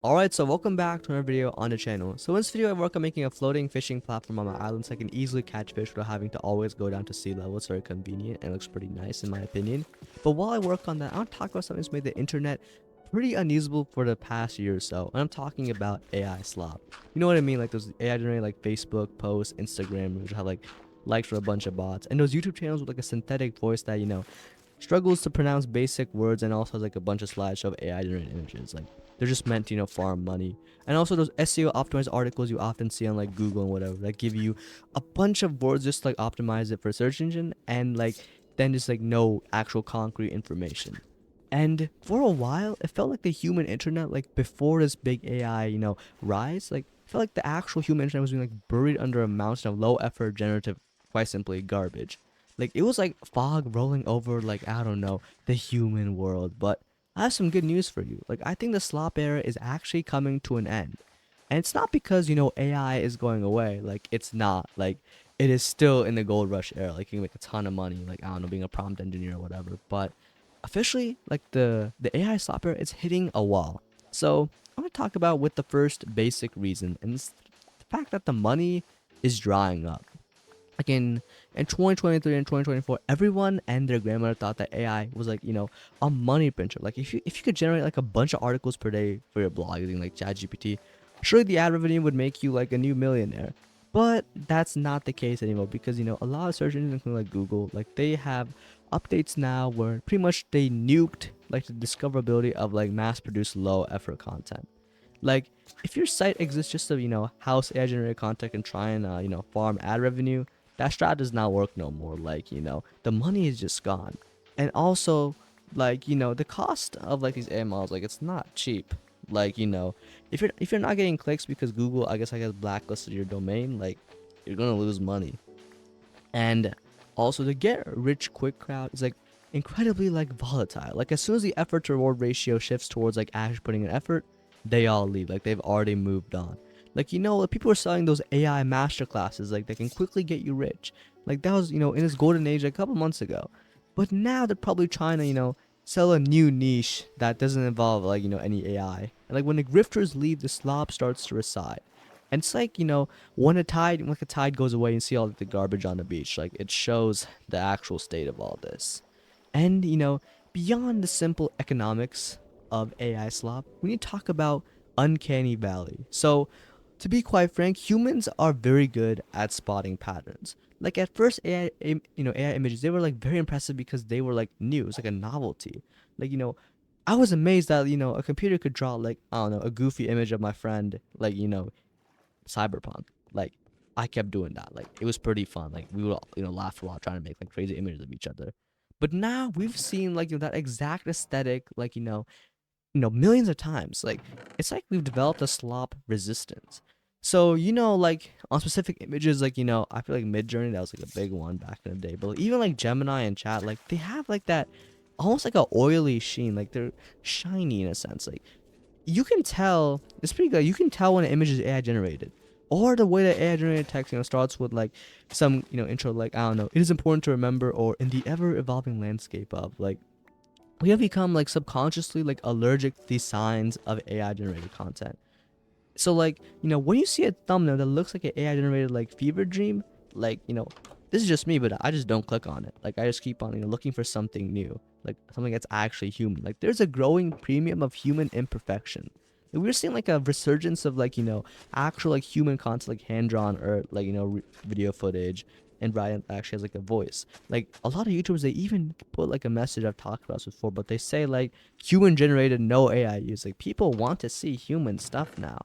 Alright, so welcome back to another video on the channel. So in this video I work on making a floating fishing platform on my island so I can easily catch fish without having to always go down to sea level. It's very convenient and looks pretty nice in my opinion. But while I work on that, I want to talk about something that's made the internet pretty unusable for the past year or so. And I'm talking about AI slop. You know what I mean? Like those AI generated like Facebook posts, Instagram, which have like likes from a bunch of bots. And those YouTube channels with like a synthetic voice that, struggles to pronounce basic words and also has like a bunch of slideshow of AI generated images. Like they're just meant to, farm money. And also those SEO optimized articles you often see on like Google and whatever that give you a bunch of words just like optimize it for search engine and like then just like no actual concrete information. And for a while, it felt like the human internet, like before this big AI, rise, like felt like the actual human internet was being like buried under a mountain of low effort generative, quite simply garbage. Like it was like fog rolling over, like I don't know, the human world. But I have some good news for you. Like I think the slop era is actually coming to an end. And it's not because, AI is going away. Like it's not. Like it is still in the gold rush era. Like you can make a ton of money, like I don't know, being a prompt engineer or whatever. But officially, like the AI slop era is hitting a wall. So I'm gonna talk about with the first basic reason, and it's the fact that the money is drying up. Like in 2023 and 2024, everyone and their grandmother thought that AI was like, a money printer. Like if you could generate like a bunch of articles per day for your blog using like ChatGPT, surely the ad revenue would make you like a new millionaire. But that's not the case anymore because a lot of search engines, including like Google, like they have updates now where pretty much they nuked like the discoverability of like mass produced low effort content. Like if your site exists just to house AI generated content and try and farm ad revenue, that strat does not work no more. Like the money is just gone. And also like the cost of like these AI models, like it's not cheap. Like if you're not getting clicks because Google, I guess blacklisted your domain, like you're gonna lose money. And also the get rich quick crowd is like incredibly like volatile. Like as soon as the effort to reward ratio shifts towards like actually putting an effort, they all leave. Like they've already moved on. Like like, people are selling those AI master classes like they can quickly get you rich. Like that was in this golden age like, a couple months ago. But now they're probably trying to sell a new niche that doesn't involve like any AI. And like when the grifters leave, the slop starts to reside. And it's like when a tide goes away and see all like, the garbage on the beach, like it shows the actual state of all this. And beyond the simple economics of AI slop, we need to talk about Uncanny Valley. So to be quite frank, humans are very good at spotting patterns. Like at first AI images, they were like very impressive because they were like new. It's like a novelty. Like I was amazed that a computer could draw like I don't know a goofy image of my friend like cyberpunk. Like I kept doing that. Like it was pretty fun. Like we would laugh a lot trying to make like crazy images of each other. But now we've seen like that exact aesthetic like millions of times. Like it's like we've developed a slop resistance. So like on specific images like I feel like Midjourney, that was like a big one back in the day. But like, even like Gemini and Chat, like they have like that almost like a oily sheen. Like they're shiny in a sense. Like you can tell it's pretty good. You can tell when an image is AI generated, or the way that AI generated text starts with like some intro like I don't know. It is important to remember, or in the ever evolving landscape of like we have become like subconsciously like allergic to these signs of AI generated content. So like when you see a thumbnail that looks like an AI generated like fever dream, like this is just me, but I just don't click on it. Like I just keep on looking for something new, like something that's actually human. Like there's a growing premium of human imperfection. Like, we're seeing like a resurgence of like actual like human content, like hand drawn or like video footage, and Brian actually has like a voice. Like a lot of YouTubers, they even put like a message I've talked about this before, but they say like human generated, no AI use. Like people want to see human stuff now.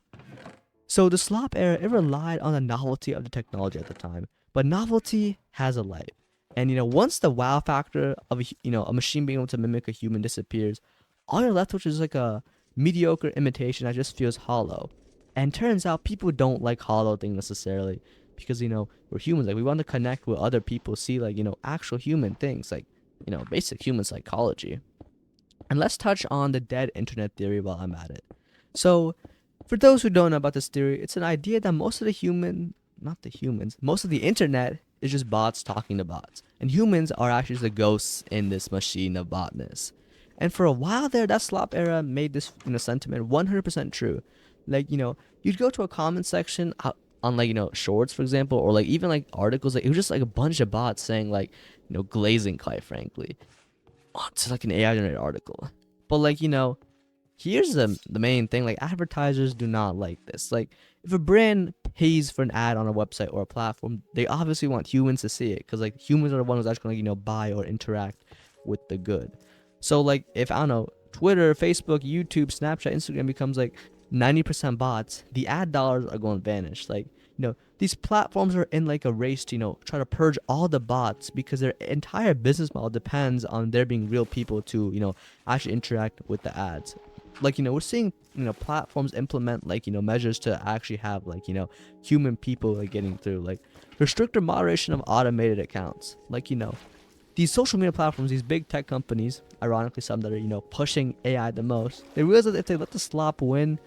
So the slop era, it relied on the novelty of the technology at the time, but novelty has a life. And once the wow factor of a machine being able to mimic a human disappears, all you're left with is like a mediocre imitation that just feels hollow. And turns out people don't like hollow things necessarily because we're humans. Like we want to connect with other people, see like actual human things, like basic human psychology. And let's touch on the dead internet theory while I'm at it. So for those who don't know about this theory, it's an idea that most of the not the humans, most of the internet is just bots talking to bots. And humans are actually the ghosts in this machine of botness. And for a while there, that slop era made this sentiment 100% true. Like you'd go to a comment section on like shorts, for example, or like even like articles. Like it was just like a bunch of bots saying like glazing, quite frankly, onto like an AI generated article. But like here's the main thing, like advertisers do not like this. Like if a brand pays for an ad on a website or a platform, they obviously want humans to see it, because like humans are the ones who's actually going to buy or interact with the good. So like if I don't know, Twitter, Facebook, YouTube, Snapchat, Instagram becomes like 90% bots, the ad dollars are going to vanish. Like these platforms are in like a race to try to purge all the bots, because their entire business model depends on there being real people to actually interact with the ads. Like we're seeing platforms implement like measures to actually have like human people like getting through, like restricted moderation of automated accounts. Like these social media platforms, these big tech companies, ironically some that are pushing AI the most, they realize that if they let the slop win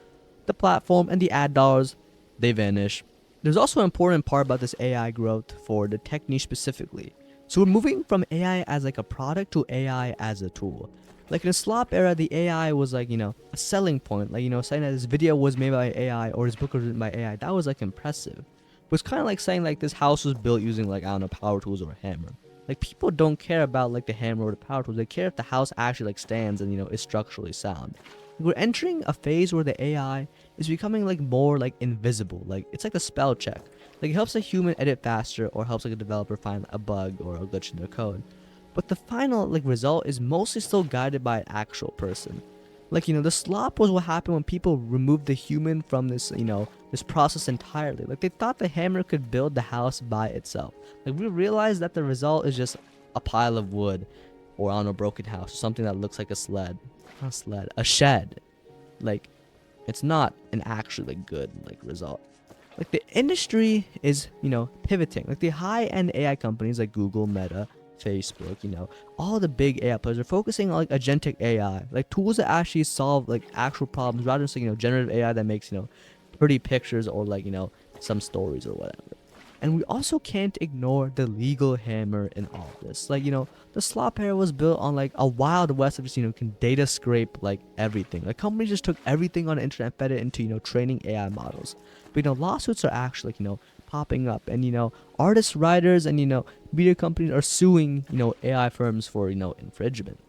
the platform and the ad dollars, they vanish. There's also an important part about this AI growth for the tech niche specifically. So we're moving from AI as like a product to AI as a tool. Like in the slop era, the AI was like, a selling point. Like, saying that this video was made by AI or this book was written by AI, that was like impressive. But it's kind of like saying like this house was built using like, I don't know, power tools or a hammer. Like people don't care about like the hammer or the power tools. They care if the house actually like stands and is structurally sound. We're entering a phase where the AI is becoming like more like invisible. Like it's like a spell check. Like it helps a human edit faster, or helps like a developer find a bug or a glitch in their code. But the final like result is mostly still guided by an actual person. Like the slop was what happened when people removed the human from this this process entirely. Like they thought the hammer could build the house by itself. Like we realized that the result is just a pile of wood, or on a broken house, something that looks like a sled. Not a sled, a shed. Like it's not an actually like good like result. Like the industry is pivoting. Like the high-end AI companies like Google, Meta, Facebook, all the big AI players are focusing on like agentic AI, like tools that actually solve like actual problems, rather than generative AI that makes pretty pictures, or like some stories or whatever. And we also can't ignore the legal hammer in all this. Like the slop era was built on like a wild west of just can data scrape like everything. Like companies just took everything on the internet, fed it into training AI models. But lawsuits are actually like popping up, and artists, writers, and media companies are suing AI firms for infringement.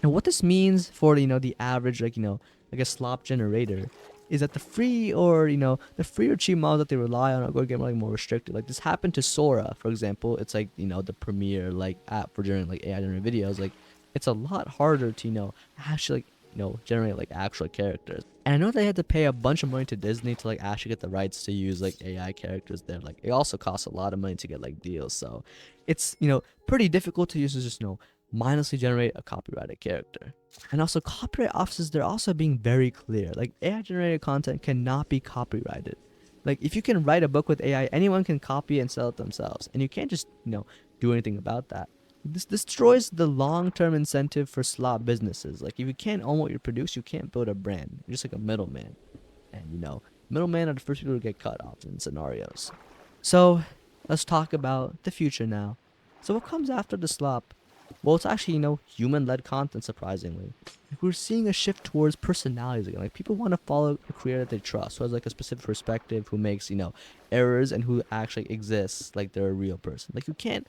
And what this means for the average like a slop generator is that the free, or the free or cheap models that they rely on are going to get like more restricted. Like this happened to Sora, for example. It's like the premier like app for generating like AI generated videos. Like it's a lot harder to actually like generate like actual characters. And I know they had to pay a bunch of money to Disney to like actually get the rights to use like AI characters there. Like it also costs a lot of money to get like deals. So it's pretty difficult to use to just mindlessly generate a copyrighted character. And also copyright offices, they're also being very clear. Like AI generated content cannot be copyrighted. Like if you can write a book with AI, anyone can copy and sell it themselves, and you can't just do anything about that. This destroys the long-term incentive for slot businesses. Like if you can't own what you produce, you can't build a brand. You're just like a middleman, and middlemen are the first people to get cut off in scenarios. So let's talk about the future now. So what comes after the slop? Well, it's actually human-led content. Surprisingly, like, we're seeing a shift towards personalities again. Like people want to follow a creator that they trust, who has like a specific perspective, who makes errors, and who actually exists like they're a real person. Like you can't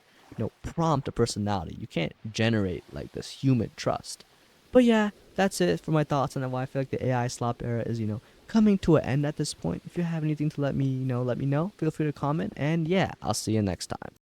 prompt a personality. You can't generate like this human trust. But yeah, that's it for my thoughts on why I feel like the AI slop era is coming to an end at this point. If you have anything to let me know, feel free to comment. And yeah, I'll see you next time.